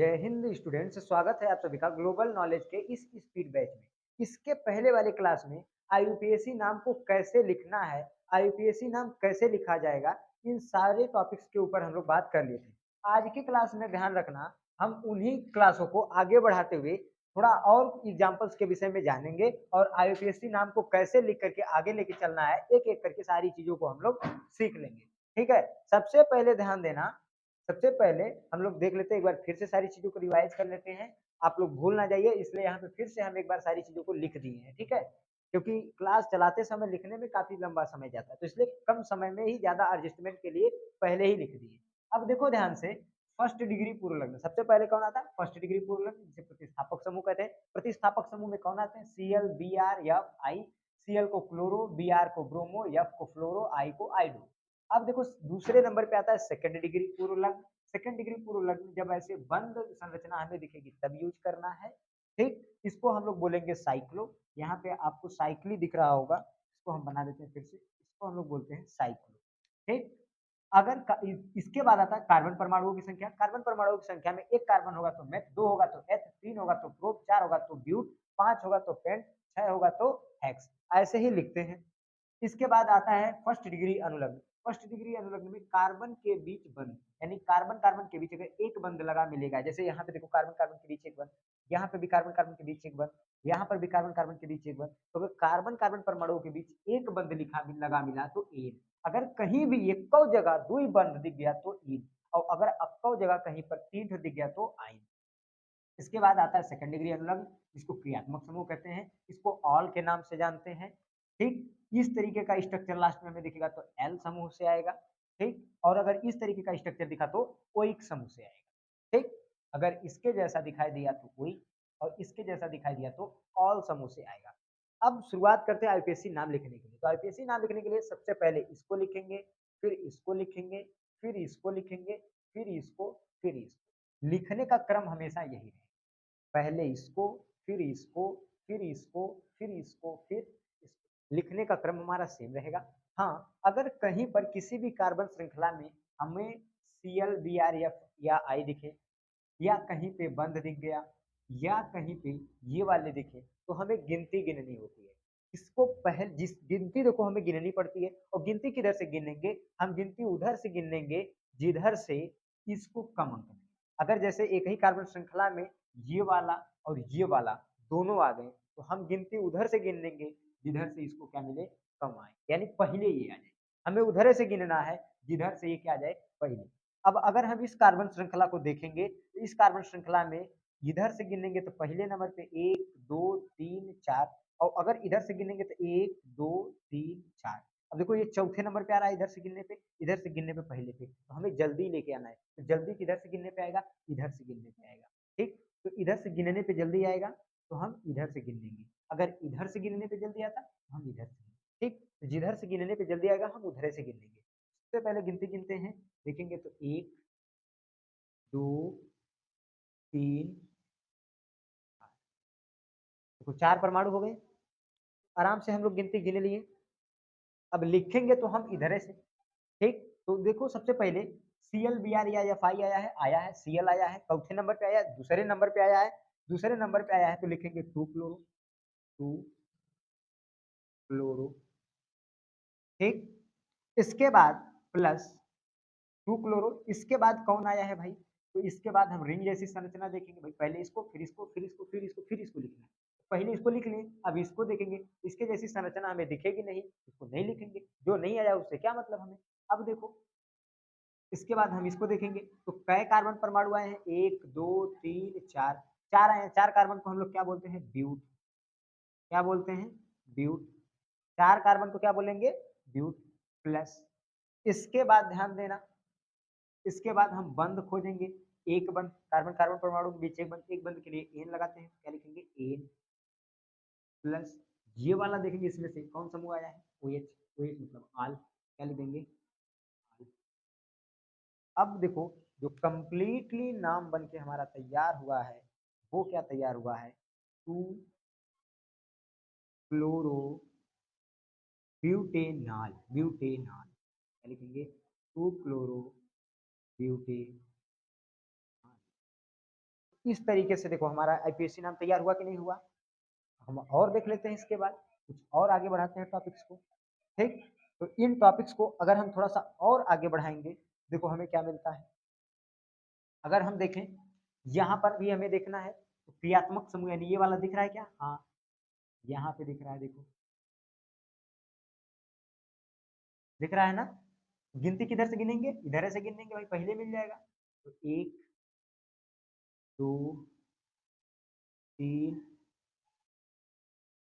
जय हिंद स्टूडेंट्स, स्वागत है आप सभी का ग्लोबल नॉलेज के इस स्पीड बैच में। इसके पहले वाले क्लास में आईयूपीएसी नाम को कैसे लिखना है, आईयूपीएसी नाम कैसे लिखा जाएगा, इन सारे टॉपिक्स के ऊपर हम लोग बात कर लिए थे। आज की क्लास में ध्यान रखना, हम उन्हीं क्लासों को आगे बढ़ाते हुए थोड़ा और एग्जाम्पल्स के विषय में जानेंगे और आईयूपीएसी नाम को कैसे लिख करके आगे लेके चलना है, एक एक करके सारी चीजों को हम लोग सीख लेंगे। ठीक है, सबसे पहले ध्यान देना, सबसे पहले हम लोग देख लेते हैं, एक बार फिर से सारी चीजों को रिवाइज कर लेते हैं। आप लोग भूल ना जाइए, इसलिए यहाँ पे फिर से हम एक बार सारी चीजों को लिख दिए हैं, ठीक है? क्योंकि क्लास चलाते समय लिखने में काफी लंबा समय जाता है, तो इसलिए कम समय में ही ज्यादा एडजस्टमेंट के लिए पहले ही लिख दिए। अब देखो ध्यान से, फर्स्ट डिग्री पूर्व लग्न सबसे पहले कौन आता है? फर्स्ट डिग्री पूर्व लग्न, जिसे प्रतिस्थापक समूह कहते हैं। प्रतिस्थापक समूह में कौन आते हैं? C L, B R, F, I. C L को क्लोरो, बी आर को ब्रोमो, एफ को फ्लोरो, आई को आइडो। अब देखो दूसरे नंबर पे आता है सेकंड डिग्री पूर्व लग्न। सेकंड डिग्री पूर्व लग्न जब ऐसे बंद संरचना हमें दिखेगी तब यूज करना है। ठीक, इसको हम लोग बोलेंगे साइक्लो। यहाँ पे आपको साइक्ली दिख रहा होगा, इसको हम बना देते हैं फिर से, इसको हम लोग बोलते हैं साइक्लो। ठीक, अगर इसके बाद आता है कार्बन परमाणुओं की संख्या। कार्बन परमाणुओं की संख्या में एक कार्बन होगा तो मेथ, दो होगा तो एथ, तीन होगा तो प्रोप, चार होगा तो ब्यूट, पांच होगा तो पेंट, छह होगा तो हेक्स। ऐसे ही लिखते हैं। इसके बाद आता है फर्स्ट डिग्री अनुलग्न। फर्स्ट डिग्री अनुलग्न में कार्बन के बीच बंध, यानी कार्बन कार्बन के बीच अगर एक बंध लगा मिलेगा, जैसे यहाँ पे देखो कार्बन कार्बन के बीच एक बंध, यहाँ पे भी कार्बन कार्बन के बीच एक बंध, यहाँ पर भी कार्बन कार्बन के बीच एक बंध, तो अगर कार्बन कार्बन परमाणुओं के बीच एक बंध लिखा लगा मिला तो एन। अगर कहीं भी एक जगह दुई बंध दिख गया तो इन, और अगर अक्कव जगह कहीं पर तीन ठो दिख गया तो आइन। इसके बाद आता है सेकंड डिग्री अनुलग्न, जिसको क्रियात्मक समूह कहते हैं, इसको ऑल के नाम से जानते हैं। ठीक, इस तरीके का स्ट्रक्चर लास्ट में हमें दिखेगा तो एल समूह से आएगा। ठीक, और अगर इस तरीके का स्ट्रक्चर दिखा तो ओइक समूह से आएगा। ठीक, अगर इसके जैसा दिखाई दिया तो ओइक, और इसके जैसा दिखाई दिया तो ऑल समूह से आएगा। अब शुरुआत करते हैं आईपीएससी नाम लिखने के लिए। तो आईपीएससी नाम लिखने के लिए सबसे पहले इसको लिखेंगे, फिर इसको लिखेंगे, फिर इसको लिखेंगे, फिर इसको, फिर इसको। लिखने का क्रम हमेशा यही है, पहले इसको, फिर इसको, फिर इसको, फिर इसको, फिर इसको। लिखने का क्रम हमारा सेम रहेगा। हाँ, अगर कहीं पर किसी भी कार्बन श्रृंखला में हमें सीएल, बी आर, एफ या आई दिखे, या कहीं पे बंद दिख गया, या कहीं पे ये वाले दिखे, तो हमें गिनती गिननी होती है। इसको पहले जिस गिनती देखो हमें गिननी पड़ती है, और गिनती किधर से गिनेंगे? हम गिनती उधर से गिनेंगे जिधर से इसको कम अंक मिले। अगर जैसे एक ही कार्बन श्रृंखला में ये वाला और ये वाला दोनों आ गए, तो हम गिनती उधर से गिन लेंगे जिधर से इसको क्या मिले, कम आए, यानी पहले ये आ जाए। हमें उधर से गिनना है जिधर से ये क्या आ जाए, पहले। अब अगर हम इस कार्बन श्रृंखला को देखेंगे, तो इस कार्बन श्रृंखला में इधर से गिनेंगे तो पहले नंबर पे एक, दो, तीन, चार, और अगर इधर से गिनेंगे तो एक, दो, तीन, चार। अब देखो ये चौथे नंबर पे आ रहा है, इधर से गिनने पे, इधर से गिनने पे पहले पे, तो हमें जल्दी लेके आना है। तो जल्दी किधर से गिनने पे आएगा? इधर से गिनने पे आएगा। ठीक, तो इधर से गिनने पे जल्दी आएगा, तो हम इधर से गिन लेंगे। अगर इधर से गिनने पे जल्दी आता, तो हम इधर से। ठीक, तो जिधर से गिनने पे जल्दी आएगा हम उधर से गिन लेंगे। सबसे पहले गिनती गिनते हैं, देखेंगे तो एक, दो, तीन, देखो चार परमाणु हो गए। आराम से हम लोग गिनती गिन लिए। अब लिखेंगे तो हम इधर से। ठीक, तो देखो सबसे पहले सीएल, बी आर या एफ आई आया है सीएल आया है, चौथे नंबर पे आया है, दूसरे नंबर पे आया है, दूसरे नंबर पे आया है, तो लिखेंगे टू क्लोरो, टू क्लोरो। ठीक, इसके बाद प्लस टू क्लोरो। इसके बाद कौन आया है भाई? तो इसके बाद हम रिंग जैसी संरचना देखेंगे भाई, पहले इसको, फिर इसको, फिर इसको, फिर इसको, फिर इसको लिखना है। पहले इसको लिख लिए, अब इसको देखेंगे, इसके जैसी संरचना हमें दिखेगी नहीं, इसको नहीं लिखेंगे, जो नहीं आया उससे क्या मतलब हमें। अब देखो, इसके बाद हम इसको देखेंगे, तो कै कार्बन परमाणु आए हैं? एक, दो, तीन, चार। चार आए हैं, चार कार्बन को हम लोग क्या बोलते हैं? ब्यूट। क्या बोलते हैं? ब्यूट। चार कार्बन को क्या बोलेंगे? ब्यूट। प्लस, इसके बाद ध्यान देना, इसके बाद हम बंध खोजेंगे। एक बंध, कार्बन कार्बन परमाणु के बीच एक बंध, एक बंध के लिए एन लगाते हैं, क्या लिखेंगे? एन। प्लस, ये वाला देखेंगे, इसमें से कौन समूह आया है? O H. ओ एच मतलब आल, क्या लिख देंगे? आल। अब देखो, जो कंप्लीटली नाम बन के हमारा तैयार हुआ है, वो क्या तैयार हुआ है? Two chloro butanol. ब्यूटेनॉल क्या लिखेंगे? Two chloro butanol. इस तरीके से देखो हमारा आईपीएससी नाम तैयार हुआ कि नहीं हुआ। हम और देख लेते हैं इसके बाद, कुछ और आगे बढ़ाते हैं टॉपिक्स को। ठीक, तो इन टॉपिक्स को अगर हम थोड़ा सा और आगे बढ़ाएंगे, देखो हमें क्या मिलता है। अगर हम देखें यहाँ पर भी हमें देखना है, तो क्रियात्मक समूह यानी ये वाला दिख रहा है क्या, हाँ यहाँ पे दिख रहा है, देखो दिख रहा है ना। गिनती किधर से गिनेंगे, इधर से गिनेंगे भाई, पहले मिल जाएगा। तो 1 2 3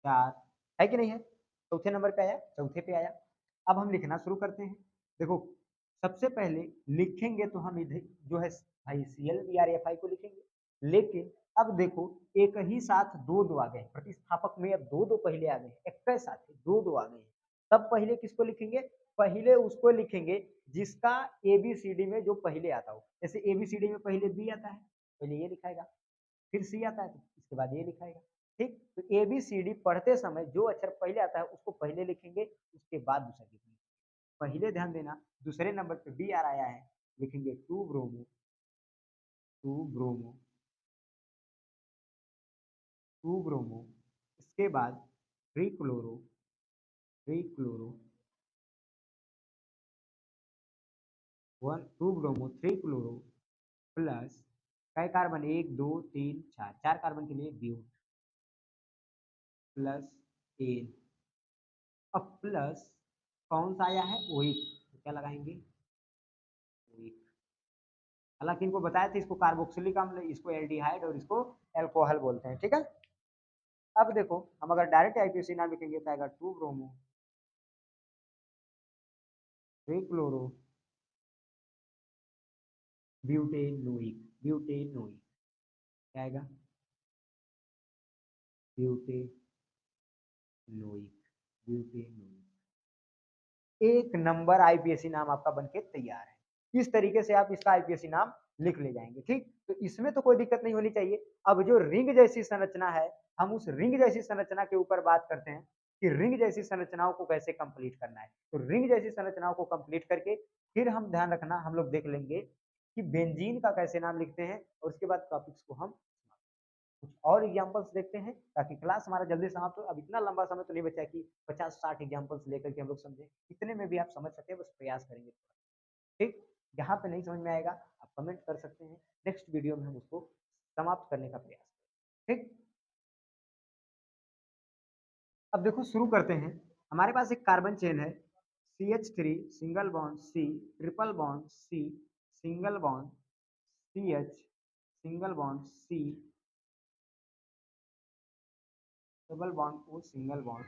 4 है कि नहीं है। चौथे नंबर पे आया, चौथे पे आया। अब हम लिखना शुरू करते हैं। देखो सबसे पहले लिखेंगे तो हम इधर जो है भाई CLVRFI को लिखेंगे, लेकिन अब देखो एक ही साथ दो दो आ गए प्रतिस्थापक में, अब दो दो पहले आ गए, एक के साथ दो दो आ गए। तब पहले किसको लिखेंगे, पहले उसको लिखेंगे जिसका ABCD में जो पहले आता हो। जैसे ABCD में पहले B आता है, पहले ये लिखाएगा, फिर C आता है तो इसके बाद ये लिखाएगा। ठीक, तो ABCD पढ़ते समय जो अक्षर पहले आता है उसको पहले लिखेंगे, उसके बाद दूसरा लिखेंगे। पहले ध्यान देना, दूसरे नंबर पे Br आया है, लिखेंगे 2 ब्रोमो, 2 ब्रोमो, 2 ब्रोमो। इसके बाद ट्रीक्लोरो, ट्रीक्लोरो 1 2 ब्रोमो 3 क्लोरो प्लस कै कार्बन 1 2 3 4 4 कार्बन के लिए ब्यूट प्लस एन। अब प्लस कौन सा आया है, ओइक, तो क्या लगाएंगे ओइक। हालांकि इनको बताया था, इसको कार्बोक्सिलिक अम्ल, इसको एल्डिहाइड और इसको एल्कोहल बोलते हैं। ठीक है, अब देखो हम अगर डायरेक्ट आईपीएसी नाम लिखेंगे तो आएगा 2 ब्रोमो 3 क्लोरो ब्यूटेनोइक, ब्यूटेनोइक क्या आएगा, ब्यूटेनोइक, ब्यूटेनोइक। एक नंबर आईपीएसी नाम आपका बनके तैयार है। इस तरीके से आप इसका आईपीएसी नाम लिख ले जाएंगे। ठीक, तो इसमें तो कोई दिक्कत नहीं होनी चाहिए। अब जो रिंग जैसी संरचना है, हम उस रिंग जैसी संरचना के ऊपर बात करते हैं कि रिंग जैसी संरचनाओं को कैसे कंप्लीट करना है। तो रिंग जैसी संरचनाओं को कंप्लीट करके फिर हम ध्यान रखना, हम लोग देख लेंगे कि बेंजीन का कैसे नाम लिखते हैं, और उसके बाद टॉपिक्स को हम कुछ और एग्जांपल्स देखते हैं ताकि क्लास हमारा जल्दी समाप्त हो। अब इतना लंबा समय तो नहीं बचा कि 50-60 एग्जांपल्स लेकर के हम लोग समझें, इतने में भी आप समझ सकते हैं, बस प्रयास करेंगे। ठीक, यहाँ पे नहीं समझ में आएगा आप कमेंट कर सकते हैं, नेक्स्ट वीडियो में हम उसको समाप्त करने का प्रयास करें। ठीक, अब देखो शुरू करते हैं। हमारे पास एक कार्बन चेन है, CH3 single bond C, triple bond C, single bond CH, single bond C, double bond O, single bond.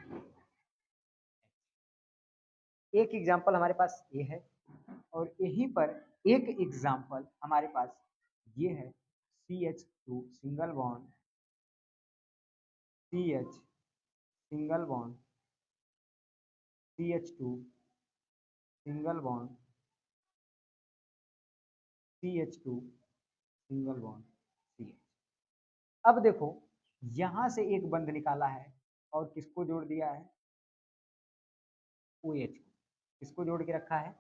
एक एग्जाम्पल हमारे पास ये है, और यहीं पर एक एग्जाम्पल हमारे पास ये है, CH2 single bond CH, single bond CH2, single bond CH2, single bond CH। अब देखो यहां से एक बंध निकाला है और किसको जोड़ दिया है, OH को। किसको जोड़ के रखा है,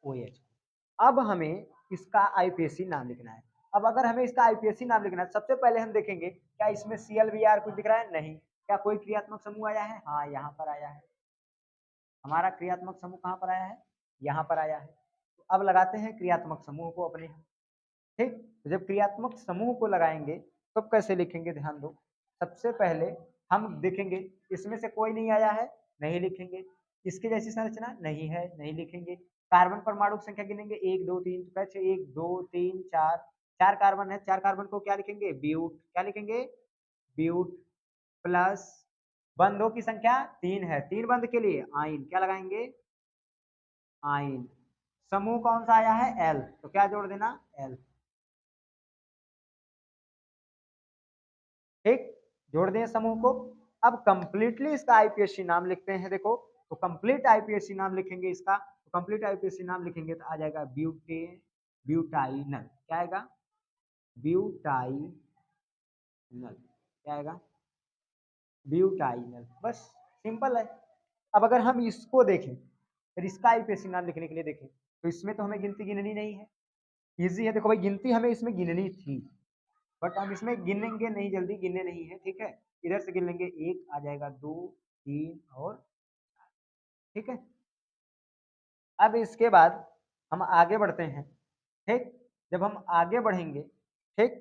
OH को। अब हमें इसका आईपीएसी नाम लिखना है। अब अगर हमें इसका आईपीएसी नाम लिखना है, सबसे पहले हम देखेंगे क्या इसमें CLBr कुछ दिख रहा है, नहीं। क्या कोई क्रियात्मक समूह आया है, हाँ यहाँ पर आया है। हमारा क्रियात्मक समूह कहाँ पर आया है, यहाँ पर आया है। तो अब लगाते हैं क्रियात्मक समूह को अपने। ठीक, तो जब क्रियात्मक समूह को लगाएंगे तो कैसे लिखेंगे, ध्यान दो। सबसे पहले हम देखेंगे इसमें से कोई नहीं आया है, नहीं लिखेंगे। इसकी जैसी संरचना नहीं है, नहीं लिखेंगे। कार्बन परमाणु की संख्या गिनेंगे 1 2 3, तो कैसे 1 2 3 4, 4 कार्बन है, 4 कार्बन को क्या लिखेंगे, ब्यूट। क्या लिखेंगे, ब्यूट प्लस बंधों की संख्या 3 है, 3 बंध के लिए आइन, क्या लगाएंगे, आइन। समूह कौन सा आया है, एल, तो क्या जोड़ देना, एल। ठीक, जोड़ दें समूह को। अब कंप्लीटली इसका आईपीएससी नाम लिखते हैं। देखो तो कंप्लीट आईपीएससी नाम लिखेंगे इसका, तो कंप्लीट आईपीएससी नाम लिखेंगे तो आ जाएगा ब्यूटाइनल। क्या आएगा, ब्यूटाइनल। क्या आएगा, ब्यूटाइनल। बस सिंपल है। अब अगर हम इसको देखें, फिर इसका आईपीएससी नाम लिखने के लिए देखें, तो इसमें तो हमें गिनती गिननी नहीं है, इजी है। देखो भाई गिनती हमें इसमें गिननी थी, बट हम इसमें गिनेंगे नहीं, जल्दी गिनने नहीं है, ठीक है। इधर से गिन लेंगे, 1 आ जाएगा, 2, 3 और 4, ठीक है। अब इसके बाद हम आगे बढ़ते हैं, ठीक। जब हम आगे बढ़ेंगे, ठीक,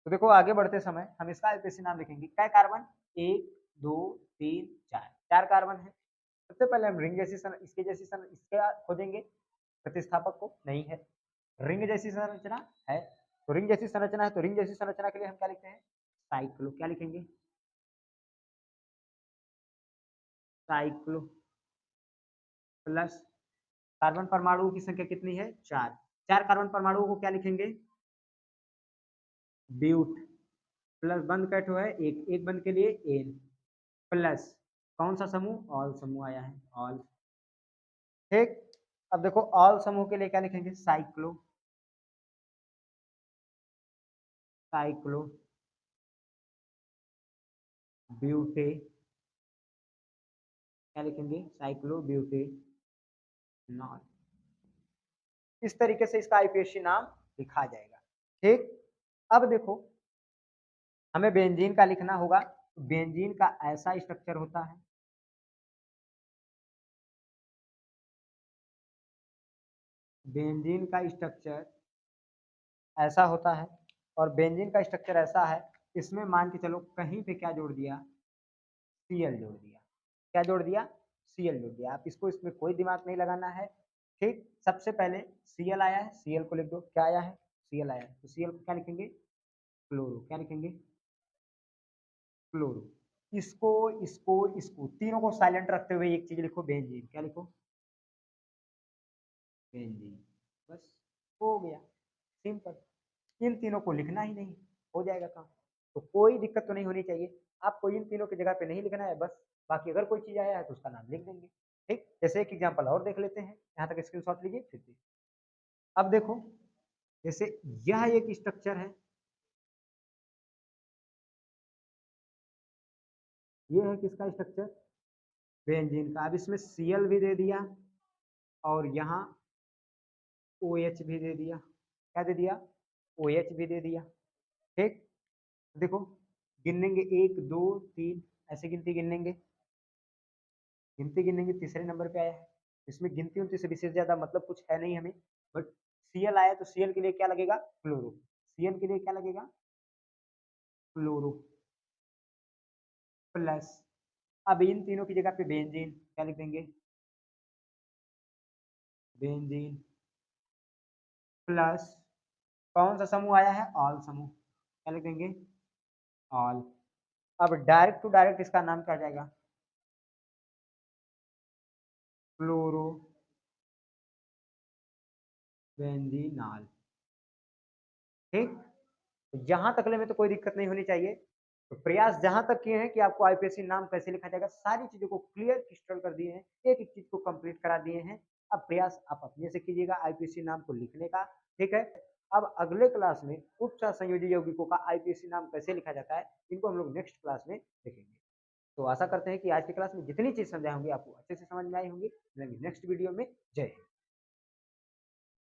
तो देखो आगे बढ़ते समय हम इसका आईपीएसी नाम लिखेंगे। क्या कार्बन? 1, 2, 3, 4, 4 कार्बन है। सबसे पहले हम रिंग जैसी इसके जैसी इसका खोजेंगे प्रतिस्थापक को, नहीं है। रिंग जैसी संरचना है, तो रिंग जैसी संरचना है, तो रिंग जैसी संरचना के लिए हम क्या लिखते हैं? साइक्लो। क्या लिखेंगे? साइक्लो प्लस कार्बन परमाणुओं की संख्या कितनी है? 4। 4 कार्बन परमाणुओं को क्या लिखेंगे? ब्यूट प्लस बंद कैट है एक, एक बंद के लिए एन प्लस कौन सा समूह? ऑल समूह आया है, ऑल, ठीक। अब देखो ऑल समूह के लिए क्या लिखेंगे? साइक्लो, साइक्लो ब्यूटे, क्या लिखेंगे? Cyclobutenone. इस तरीके से इसका आईपीएसी नाम लिखा जाएगा, ठीक। अब देखो हमें बेंजीन का लिखना होगा। बेंजीन का ऐसा स्ट्रक्चर होता है, बेंजीन का स्ट्रक्चर ऐसा होता है, और बेंजीन का स्ट्रक्चर ऐसा है, इसमें मान के चलो कहीं पे क्या जोड़ दिया? सीएल जोड़ दिया। क्या जोड़ दिया? सीएल जोड़ दिया। आप इसको, इसमें कोई दिमाग नहीं लगाना है, ठीक। सबसे पहले सीएल आया है, सीएल को लिख दो। क्या आया है? सीएल आया है, तो सीएल को क्या लिखेंगे? क्लोरो। क्या लिखेंगे? क्लोरो। इसको इसको इसको तीनों को साइलेंट रखते हुए एक चीज लिखो, बेंजीन। क्या लिखो? बेंजीन। बस हो गया, सिंपल। इन तीनों को लिखना ही नहीं, हो जाएगा काम। तो कोई दिक्कत तो नहीं होनी चाहिए। आपको इन तीनों की जगह पे नहीं लिखना है बस, बाकी अगर कोई चीज आया है तो उसका नाम लिख देंगे, ठीक। जैसे एक एग्जांपल और देख लेते हैं, यहाँ तक स्क्रीनशॉट लीजिए फिर से। अब देखो जैसे यह एक स्ट्रक्चर है, ये है किसका स्ट्रक्चर? बेंजीन का। अब इसमें सीएल भी दे दिया और यहाँ OH भी दे दिया। क्या दे दिया? OH भी दे दिया, ठीक। देखो गिनेंगे 1, 2, 3, ऐसे गिनती गिनेंगे, गिनती गिनेंगे, तीसरे नंबर पे आया है। इसमें गिनती उनती से विशेष ज्यादा मतलब कुछ है नहीं हमें, बट सीएल आया तो सीएल के लिए क्या लगेगा? क्लोरो। सीएल के लिए क्या लगेगा? क्लोरो प्लस, अब इन तीनों की जगह पे बेंजीन। क्या लिख देंगे? बेंजीन प्लस कौन सा समूह आया है? ऑल समूह। क्या लिख देंगे? ऑल। अब डायरेक्ट टू डायरेक्ट इसका नाम क्या आ जाएगा? क्लोरो बेंजीनाल, ठीक। तो यहाँ तक ले में तो कोई दिक्कत नहीं होनी चाहिए। तो प्रयास जहां तक किए हैं कि आपको आईपीएससी नाम कैसे लिखा जाएगा, सारी चीजों को क्लियर क्रिस्टल कर दिए हैं, एक एक चीज को कंप्लीट करा दिए हैं। अब प्रयास आप अपने से कीजिएगा आईपीएससी नाम को लिखने का, ठीक है। अब अगले क्लास में उपसह संयोजी यौगिकों का आईपीएससी नाम कैसे लिखा जाता है, इनको हम लोग नेक्स्ट क्लास में देखेंगे। तो आशा करते हैं कि आज की क्लास में जितनी चीज समझाई होंगी आपको अच्छे से समझ में आई होंगी। नेक्स्ट वीडियो में। जय हिंद।